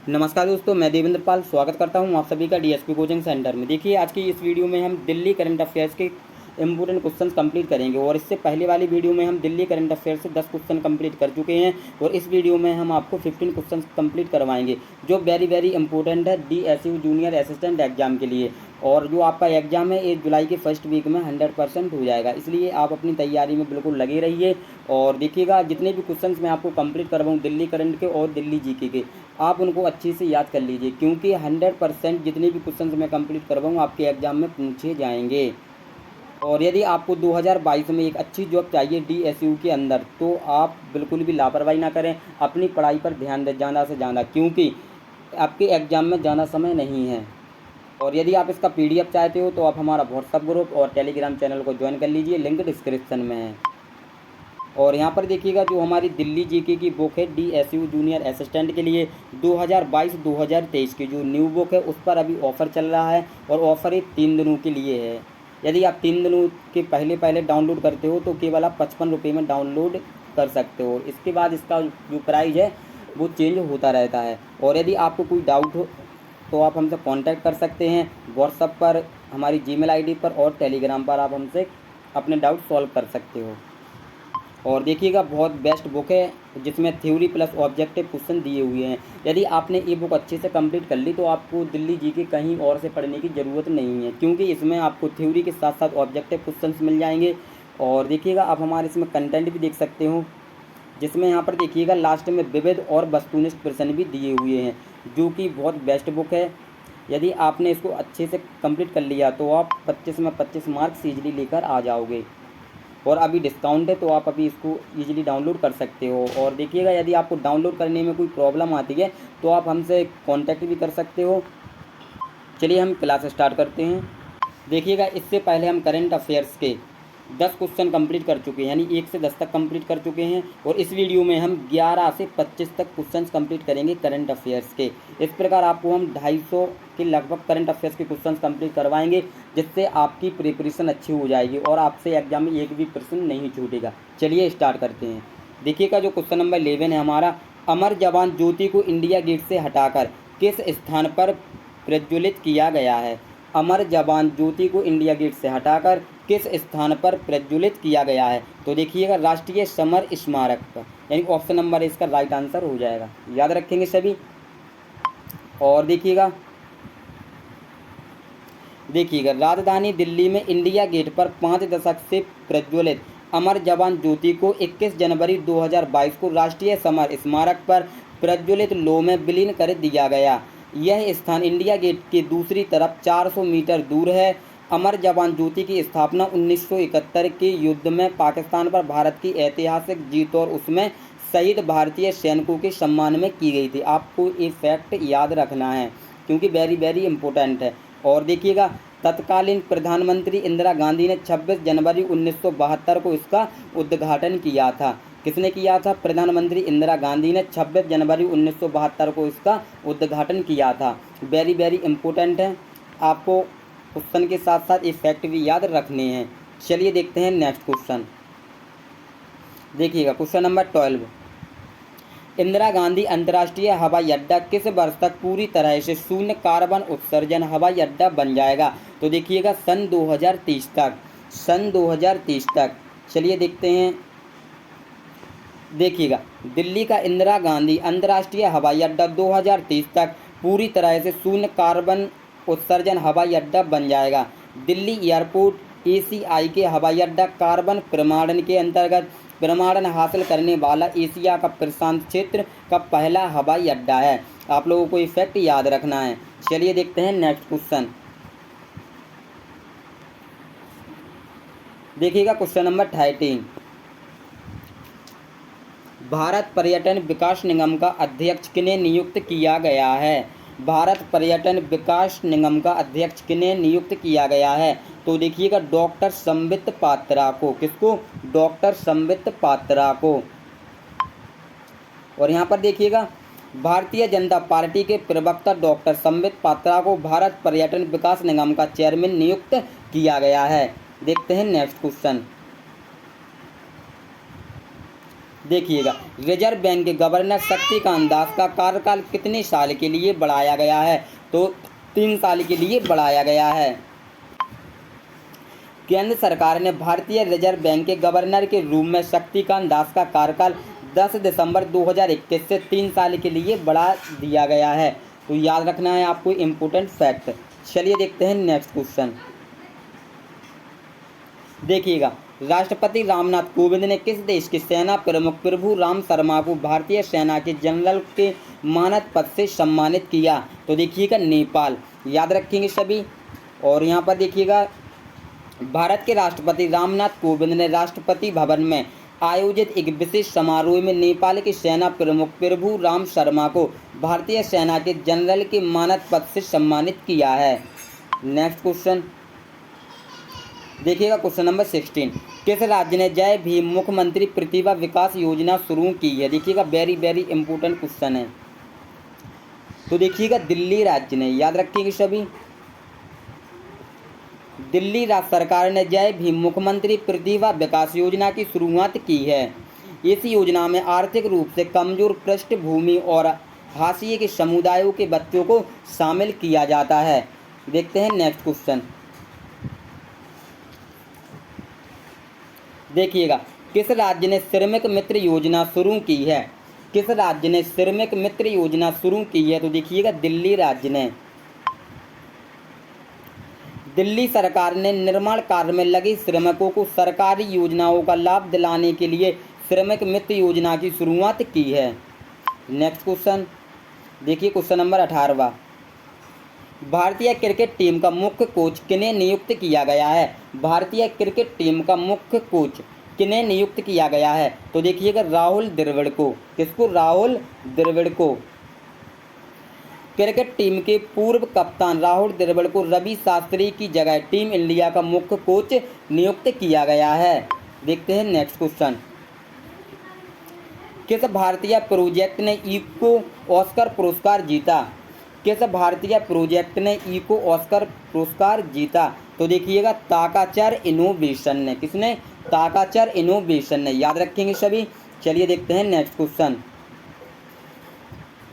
नमस्कार दोस्तों, मैं देवेंद्र पाल स्वागत करता हूं आप सभी का डीएसपी कोचिंग सेंटर में। देखिए, आज की इस वीडियो में हम दिल्ली करंट अफेयर्स के इम्पोर्टेंट क्वेश्चंस कंप्लीट करेंगे और इससे पहले वाली वीडियो में हम दिल्ली करंट अफेयर्स से 10 क्वेश्चन कंप्लीट कर चुके हैं और इस वीडियो में हम आपको 15 क्वेश्चंस कंप्लीट करवाएंगे जो वेरी इंपॉर्टेंट है डीएसयू जूनियर असिस्टेंट एग्जाम के लिए। और जो आपका एग्ज़ाम है 1 जुलाई के फर्स्ट वीक में 100% हो जाएगा, इसलिए आप अपनी तैयारी में बिल्कुल लगे रहिए। और देखिएगा, जितने भी क्वेश्चंस मैं आपको कंप्लीट करवाऊँ दिल्ली करंट के और दिल्ली जीके के, आप उनको अच्छे से याद कर लीजिए, क्योंकि 100% जितने भी क्वेश्चंस मैं कंप्लीट करवाऊँ आपके एग्ज़ाम में पूछे जाएंगे। और यदि आपको 2022 में एक अच्छी जॉब चाहिए डीएसयू के अंदर, तो आप बिल्कुल भी लापरवाही ना करें, अपनी पढ़ाई पर ध्यान दें ज़्यादा से ज़्यादा, क्योंकि आपके एग्ज़ाम में ज़्यादा समय नहीं है। और यदि आप इसका पीडीएफ चाहते हो तो आप हमारा व्हाट्सअप ग्रुप और टेलीग्राम चैनल को ज्वाइन कर लीजिए, लिंक डिस्क्रिप्शन में है। और यहाँ पर देखिएगा, जो हमारी दिल्ली जीके की बुक है डीएसयू जूनियर असिस्टेंट के लिए 2022-2023 की जो न्यू बुक है, उस पर अभी ऑफ़र चल रहा है और ऑफ़र ये 3 दिनों के लिए है। यदि आप 3 दिनों के पहले डाउनलोड करते हो तो केवल आप 55 रुपये में डाउनलोड कर सकते हो। इसके बाद इसका जो प्राइस है वो चेंज होता रहता है। और यदि आपको कोई डाउट हो तो आप हमसे कांटेक्ट कर सकते हैं व्हाट्सएप पर, हमारी जीमेल आईडी पर और टेलीग्राम पर आप हमसे अपने डाउट सॉल्व कर सकते हो। और देखिएगा, बहुत बेस्ट बुक है जिसमें थ्योरी प्लस ऑब्जेक्टिव क्वेश्चन दिए हुए हैं। यदि आपने ये बुक अच्छे से कंप्लीट कर ली तो आपको दिल्ली जीके कहीं और से पढ़ने की ज़रूरत नहीं है, क्योंकि इसमें आपको थ्योरी के साथ साथ ऑब्जेक्टिव क्वेश्चंस मिल जाएंगे। और देखिएगा, आप हमारे इसमें कंटेंट भी देख सकते हो, जिसमें यहाँ पर देखिएगा लास्ट में विविध और वस्तुनिष्ठ प्रश्न भी दिए हुए हैं, जो कि बहुत बेस्ट बुक है। यदि आपने इसको अच्छे से कंप्लीट कर लिया तो आप 25 में 25 मार्क्स ईजिली लेकर आ जाओगे। और अभी डिस्काउंट है तो आप अभी इसको ईजिली डाउनलोड कर सकते हो। और देखिएगा, यदि आपको डाउनलोड करने में कोई प्रॉब्लम आती है तो आप हमसे कांटेक्ट भी कर सकते हो। चलिए हम क्लास स्टार्ट करते हैं। देखिएगा, इससे पहले हम करंट अफेयर्स के 10 क्वेश्चन कंप्लीट कर चुके हैं, यानी 1 से 10 तक कंप्लीट कर चुके हैं। और इस वीडियो में हम 11 से 25 तक क्वेश्चंस कंप्लीट करेंगे करंट अफेयर्स के। इस प्रकार आपको हम 250 के लगभग करंट अफेयर्स के क्वेश्चंस कंप्लीट करवाएंगे, जिससे आपकी प्रिपरेशन अच्छी हो जाएगी और आपसे एग्जाम में एक भी प्रश्न नहीं छूटेगा। चलिए स्टार्ट करते हैं। देखिएगा, जो क्वेश्चन नंबर 11 है हमारा, अमर जवान ज्योति को इंडिया गेट से हटाकर किस स्थान पर प्रज्वलित किया गया है? अमर जवान ज्योति को इंडिया गेट से हटाकर किस स्थान पर प्रज्वलित किया गया है? तो देखिएगा, राष्ट्रीय समर स्मारक पर, यानी ऑप्शन नंबर इसका राइट आंसर हो जाएगा। याद रखेंगे सभी। और देखिएगा, राजधानी दिल्ली में इंडिया गेट पर 5 दशक से प्रज्वलित अमर जवान ज्योति को 21 जनवरी 2022 को राष्ट्रीय समर स्मारक पर प्रज्वलित लौह में विलीन कर दिया गया। यह स्थान इंडिया गेट के दूसरी तरफ 400 मीटर दूर है। अमर जवान ज्योति की स्थापना 1971 के युद्ध में पाकिस्तान पर भारत की ऐतिहासिक जीत और उसमें शहीद भारतीय सैनिकों के सम्मान में की गई थी। आपको ये फैक्ट याद रखना है, क्योंकि वेरी इंपॉर्टेंट है। और देखिएगा, तत्कालीन प्रधानमंत्री इंदिरा गांधी ने 26 जनवरी 1972 को इसका उद्घाटन किया था। किसने किया था? प्रधानमंत्री इंदिरा गांधी ने 26 जनवरी 1972 को इसका उद्घाटन किया था। वेरी इंपॉर्टेंट है, आपको क्वेश्चन के साथ साथ ये फैक्ट भी याद रखने हैं। चलिए देखते हैं नेक्स्ट क्वेश्चन। देखिएगा, क्वेश्चन नंबर 12, इंदिरा गांधी अंतर्राष्ट्रीय हवाई अड्डा किस वर्ष तक पूरी तरह से शून्य कार्बन उत्सर्जन हवाई अड्डा बन जाएगा? तो देखिएगा, सन 2030 तक, सन 2030 तक। चलिए देखते हैं। देखिएगा, दिल्ली का इंदिरा गांधी अंतर्राष्ट्रीय हवाई अड्डा 2030 तक पूरी तरह से शून्य कार्बन उत्सर्जन हवाई अड्डा बन जाएगा। दिल्ली एयरपोर्ट एसीआई के हवाई अड्डा कार्बन प्रमाणन के अंतर्गत प्रमाणन हासिल करने वाला एशिया का प्रशांत क्षेत्र का पहला हवाई अड्डा है। आप लोगों को ये फैक्ट याद रखना है। चलिए देखते हैं नेक्स्ट क्वेश्चन। देखिएगा, क्वेश्चन नंबर 13, भारत पर्यटन विकास निगम का अध्यक्ष किन्हें नियुक्त किया गया है? भारत पर्यटन विकास निगम का अध्यक्ष किन्हें नियुक्त किया गया है? तो देखिएगा, डॉक्टर संबित पात्रा को। किसको? डॉक्टर संबित पात्रा को। और यहाँ पर देखिएगा, भारतीय जनता पार्टी के प्रवक्ता डॉक्टर संबित पात्रा को भारत पर्यटन विकास निगम का चेयरमैन नियुक्त किया गया है। देखते हैं नेक्स्ट क्वेश्चन। देखिएगा, रिजर्व बैंक के गवर्नर शक्तिकांत दास का कार्यकाल कितने साल के लिए बढ़ाया गया है? तो 3 साल के लिए बढ़ाया गया है। केंद्र सरकार ने भारतीय रिजर्व बैंक के गवर्नर के रूप में शक्तिकांत दास का कार्यकाल 10 दिसंबर 2021 से 3 साल के लिए बढ़ा दिया गया है। तो याद रखना है आपको इम्पोर्टेंट फैक्ट। चलिए देखते हैं नेक्स्ट क्वेश्चन। देखिएगा, राष्ट्रपति रामनाथ कोविंद ने किस देश के सेना प्रमुख प्रभु राम शर्मा को भारतीय सेना के जनरल के मानद पद से सम्मानित किया? तो देखिएगा, नेपाल। याद रखेंगे सभी। और यहाँ पर देखिएगा, भारत के राष्ट्रपति रामनाथ कोविंद ने राष्ट्रपति भवन में आयोजित एक विशेष समारोह में नेपाल के सेना प्रमुख प्रभु राम शर्मा को भारतीय सेना के जनरल के मानद पद से सम्मानित किया है। नेक्स्ट क्वेश्चन देखिएगा, क्वेश्चन नंबर 16। किस राज्य ने जय भीम मुख्यमंत्री प्रतिभा विकास योजना शुरू की है? देखिएगा, वेरी इंपॉर्टेंट क्वेश्चन है। तो देखिएगा, दिल्ली राज्य ने। याद रखिएगा सभी, दिल्ली राज्य सरकार ने जय भीम मुख्यमंत्री प्रतिभा विकास योजना की शुरुआत की है। इस योजना में आर्थिक रूप से कमजोर पृष्ठभूमि और हाशिए के समुदायों के बच्चों को शामिल किया जाता है। देखते हैं नेक्स्ट क्वेश्चन। देखिएगा, किस राज्य ने श्रमिक मित्र योजना शुरू की है? किस राज्य ने श्रमिक मित्र योजना शुरू की है? तो देखिएगा, दिल्ली राज्य ने। दिल्ली सरकार ने निर्माण कार्य में लगे श्रमिकों को सरकारी योजनाओं का लाभ दिलाने के लिए श्रमिक मित्र योजना की शुरुआत की है। नेक्स्ट क्वेश्चन देखिए, क्वेश्चन नंबर 18वां। भारतीय क्रिकेट टीम का मुख्य कोच किन्हें नियुक्त किया गया है? भारतीय क्रिकेट टीम का मुख्य कोच किन्हें नियुक्त किया गया है? तो देखिएगा, राहुल द्रविड़ को। किसको? राहुल द्रविड़ को। क्रिकेट टीम के पूर्व कप्तान राहुल द्रविड़ को रवि शास्त्री की जगह टीम इंडिया का मुख्य कोच नियुक्त किया गया है। देखते हैं नेक्स्ट क्वेश्चन। किस भारतीय प्रोजेक्ट ने इको ऑस्कर पुरस्कार जीता? किस भारतीय प्रोजेक्ट ने इको ऑस्कर पुरस्कार जीता? तो देखिएगा, ताकाचर इनोवेशन ने। किसने? ताकाचर इनोवेशन ने। याद रखेंगे सभी। चलिए देखते हैं नेक्स्ट क्वेश्चन।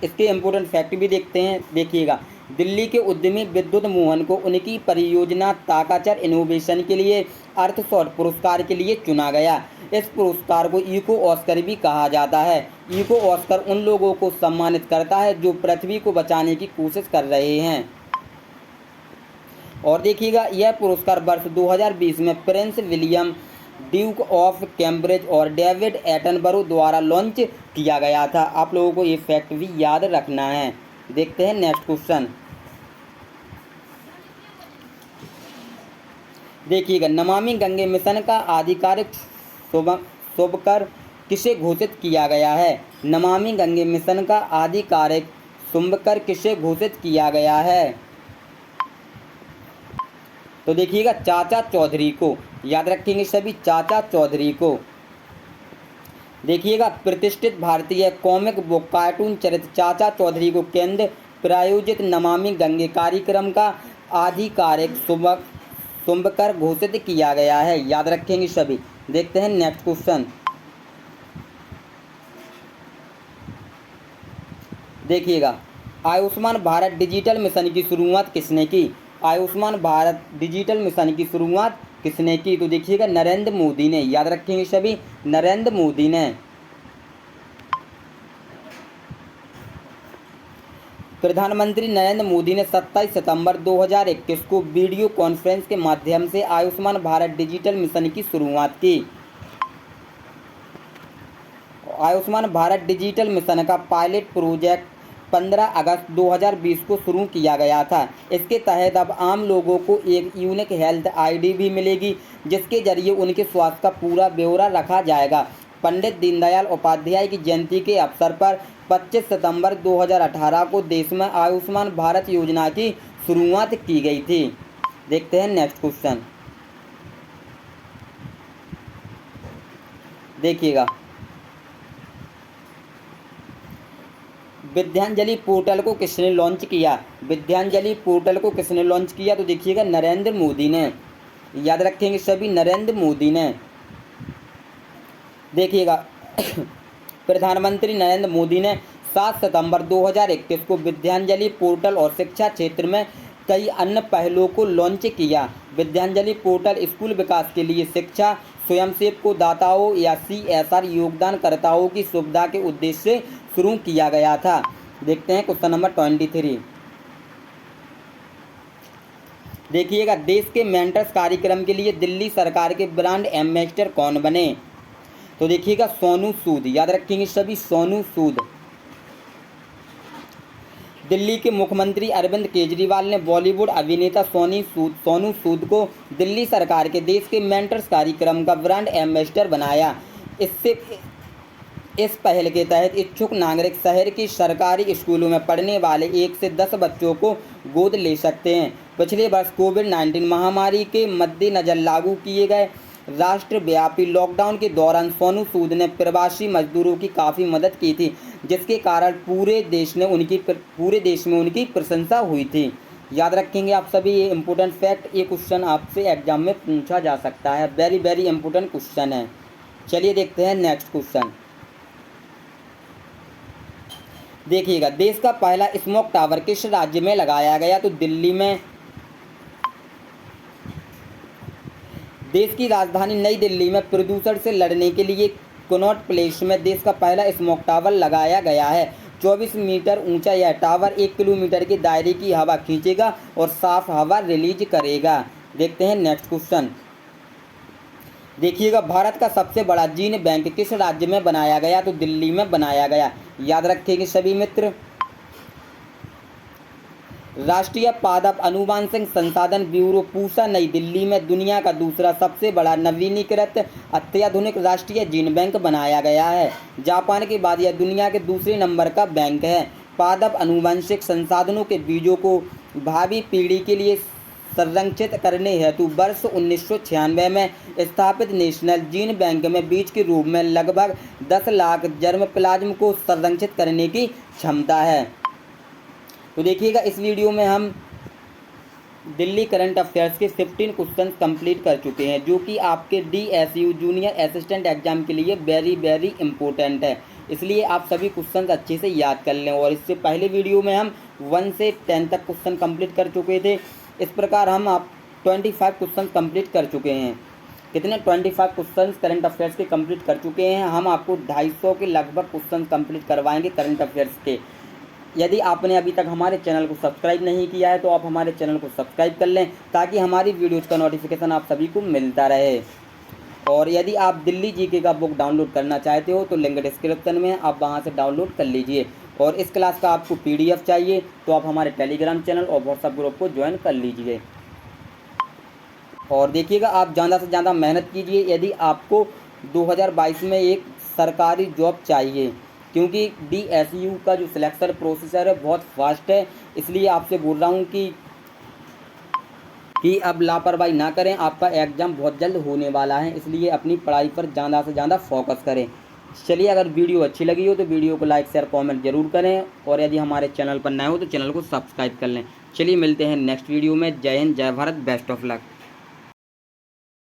इसके इम्पोर्टेंट फैक्ट भी देखते हैं। देखिएगा, दिल्ली के उद्यमी विद्युत मोहन को उनकी परियोजना ताकाचर इनोवेशन के लिए अर्थशॉट पुरस्कार के लिए चुना गया। इस पुरस्कार को इको ऑस्कर भी कहा जाता है। इको ऑस्कर उन लोगों को सम्मानित करता है जो पृथ्वी को बचाने की कोशिश कर रहे हैं। और देखिएगा, यह पुरस्कार वर्ष 2020 में Prince William Duke of Cambridge और डेविड एटनबरो द्वारा लॉन्च किया गया था। आप लोगों को ये फैक्ट भी याद रखना है। देखते हैं नेक्स्ट क्वेश्चन। देखिएगा, नमामि गंगे मिशन का आधिकारिक शुभकर किसे घोषित किया गया है? नमामि गंगे मिशन का आधिकारिक शुभकर किसे घोषित किया गया है? तो देखिएगा, चाचा चौधरी को। याद रखेंगे सभी, चाचा चौधरी को। देखिएगा, प्रतिष्ठित भारतीय कॉमिक बुक कार्टून चरित्र चाचा चौधरी को केंद्र प्रायोजित नमामि गंगे कार्यक्रम का आधिकारिक शुभकर घोषित किया गया है। याद रखेंगे सभी। देखते हैं नेक्स्ट क्वेश्चन। देखिएगा, आयुष्मान भारत डिजिटल मिशन की शुरुआत किसने की? आयुष्मान भारत डिजिटल मिशन की शुरुआत किसने की? तो देखिएगा, नरेंद्र मोदी ने। याद रखेंगे सभी, नरेंद्र मोदी ने। प्रधानमंत्री नरेंद्र मोदी ने 27 सितंबर 2021 को वीडियो कॉन्फ्रेंस के माध्यम से आयुष्मान भारत डिजिटल मिशन की शुरुआत की। आयुष्मान भारत डिजिटल मिशन का पायलट प्रोजेक्ट 15 अगस्त 2020 को शुरू किया गया था। इसके तहत अब आम लोगों को एक यूनिक हेल्थ आईडी भी मिलेगी, जिसके जरिए उनके स्वास्थ्य का पूरा ब्यौरा रखा जाएगा। पंडित दीनदयाल उपाध्याय की जयंती के अवसर पर 25 सितंबर 2018 को देश में आयुष्मान भारत योजना की शुरुआत की गई थी। देखते हैं नेक्स्ट क्वेश्चन। देखिएगा, विद्यांजलि पोर्टल को किसने लॉन्च किया? विद्यांजलि पोर्टल को किसने लॉन्च किया? तो देखिएगा, नरेंद्र मोदी ने। याद रखेंगे सभी, नरेंद्र मोदी ने। देखिएगा, प्रधानमंत्री नरेंद्र मोदी ने 7 सितंबर 2021 को विद्यांजलि पोर्टल और शिक्षा क्षेत्र में कई अन्य पहलों को लॉन्च किया। विद्यांजलि पोर्टल स्कूल विकास के लिए शिक्षा स्वयंसेवकों, दाताओं या CSR योगदानकर्ताओं की सुविधा के उद्देश्य से शुरू किया गया था। देखते हैं क्वेश्चन नंबर 23। देखिएगा, देश के मेंटर्स कार्यक्रम के लिए दिल्ली सरकार के ब्रांड एम्बेसडर कौन बने? तो देखिएगा, सोनू सूद। याद रखेंगे सभी, सोनू सूद। दिल्ली के मुख्यमंत्री अरविंद केजरीवाल ने बॉलीवुड अभिनेता सोनू सूद को दिल्ली सरकार के देश के मेंटर्स कार्यक्रम का ब्रांड एम्बेसडर बनाया। इस पहल के तहत इच्छुक नागरिक शहर के सरकारी स्कूलों में पढ़ने वाले 1 से 10 बच्चों को गोद ले सकते हैं। पिछले वर्ष कोविड-19 महामारी के मद्देनजर लागू किए गए राष्ट्रव्यापी लॉकडाउन के दौरान सोनू सूद ने प्रवासी मजदूरों की काफ़ी मदद की थी, जिसके कारण पूरे देश में उनकी प्रशंसा हुई थी। याद रखेंगे आप सभी, ये इम्पोर्टेंट फैक्ट, ये क्वेश्चन आपसे एग्जाम में पूछा जा सकता है। वेरी वेरी इंपॉर्टेंट क्वेश्चन है। चलिए देखते हैं नेक्स्ट क्वेश्चन। देखिएगा, देश का पहला स्मोक टावर किस राज्य में लगाया गया? तो दिल्ली में। देश की राजधानी नई दिल्ली में प्रदूषण से लड़ने के लिए कनॉट प्लेस में देश का पहला स्मोक टावर लगाया गया है। 24 मीटर ऊंचा यह टावर 1 किलोमीटर के दायरे की हवा खींचेगा और साफ हवा रिलीज करेगा। देखते हैं नेक्स्ट क्वेश्चन। देखिएगा, भारत का सबसे बड़ा जीन बैंक किस राज्य में बनाया गया? तो दिल्ली में बनाया गया। याद रखेंगे सभी मित्र। राष्ट्रीय पादप अनुवांशिक संसाधन ब्यूरो पूसा नई दिल्ली में दुनिया का दूसरा सबसे बड़ा नवीनीकृत अत्याधुनिक राष्ट्रीय जीन बैंक बनाया गया है। जापान के बाद यह दुनिया के दूसरे नंबर का बैंक है। पादप अनुवांशिक संसाधनों के बीजों को भावी पीढ़ी के लिए संरक्षित करने हेतु वर्ष 1996 में स्थापित नेशनल जीन बैंक में बीज के रूप में लगभग 10 लाख जर्म प्लाज्म को संरक्षित करने की क्षमता है। तो देखिएगा, इस वीडियो में हम दिल्ली करंट अफेयर्स के 15 क्वेश्चन कंप्लीट कर चुके हैं, जो कि आपके DSU जूनियर असिस्टेंट एग्जाम के लिए वेरी वेरी इंपॉर्टेंट है। इसलिए आप सभी क्वेश्चन अच्छे से याद कर लें। और इससे पहले वीडियो में हम 1 से 10 तक क्वेश्चन कंप्लीट कर चुके थे। इस प्रकार हम 25 क्वेश्चन कंप्लीट कर चुके हैं। कितने? 25 क्वेश्चन करंट अफेयर्स के कंप्लीट कर चुके हैं। हम आपको 250 के लगभग क्वेश्चन कंप्लीट करवाएंगे करंट अफेयर्स के। यदि आपने अभी तक हमारे चैनल को सब्सक्राइब नहीं किया है तो आप हमारे चैनल को सब्सक्राइब कर लें, ताकि हमारी वीडियोज़ का नोटिफिकेशन आप सभी को मिलता रहे। और यदि आप दिल्ली जीके का बुक डाउनलोड करना चाहते हो तो लिंक डिस्क्रिप्शन में, आप वहां से डाउनलोड कर लीजिए। और इस क्लास का आपको PDF चाहिए तो आप हमारे टेलीग्राम चैनल और व्हाट्सएप ग्रुप को ज्वाइन कर लीजिए। और देखिएगा, आप ज़्यादा से ज़्यादा मेहनत कीजिए यदि आपको 2022 में एक सरकारी जॉब चाहिए, क्योंकि DSU का जो सिलेक्शन प्रोसेसर है बहुत फास्ट है। इसलिए आपसे बोल रहा हूँ कि अब लापरवाही ना करें। आपका एग्ज़ाम बहुत जल्द होने वाला है, इसलिए अपनी पढ़ाई पर ज़्यादा से ज़्यादा फोकस करें। चलिए, अगर वीडियो अच्छी लगी हो तो वीडियो को लाइक शेयर कमेंट जरूर करें। और यदि हमारे चैनल पर नए हो तो चैनल को सब्सक्राइब कर लें। चलिए, मिलते हैं नेक्स्ट वीडियो में। जय हिंद, जय भारत, बेस्ट ऑफ लक।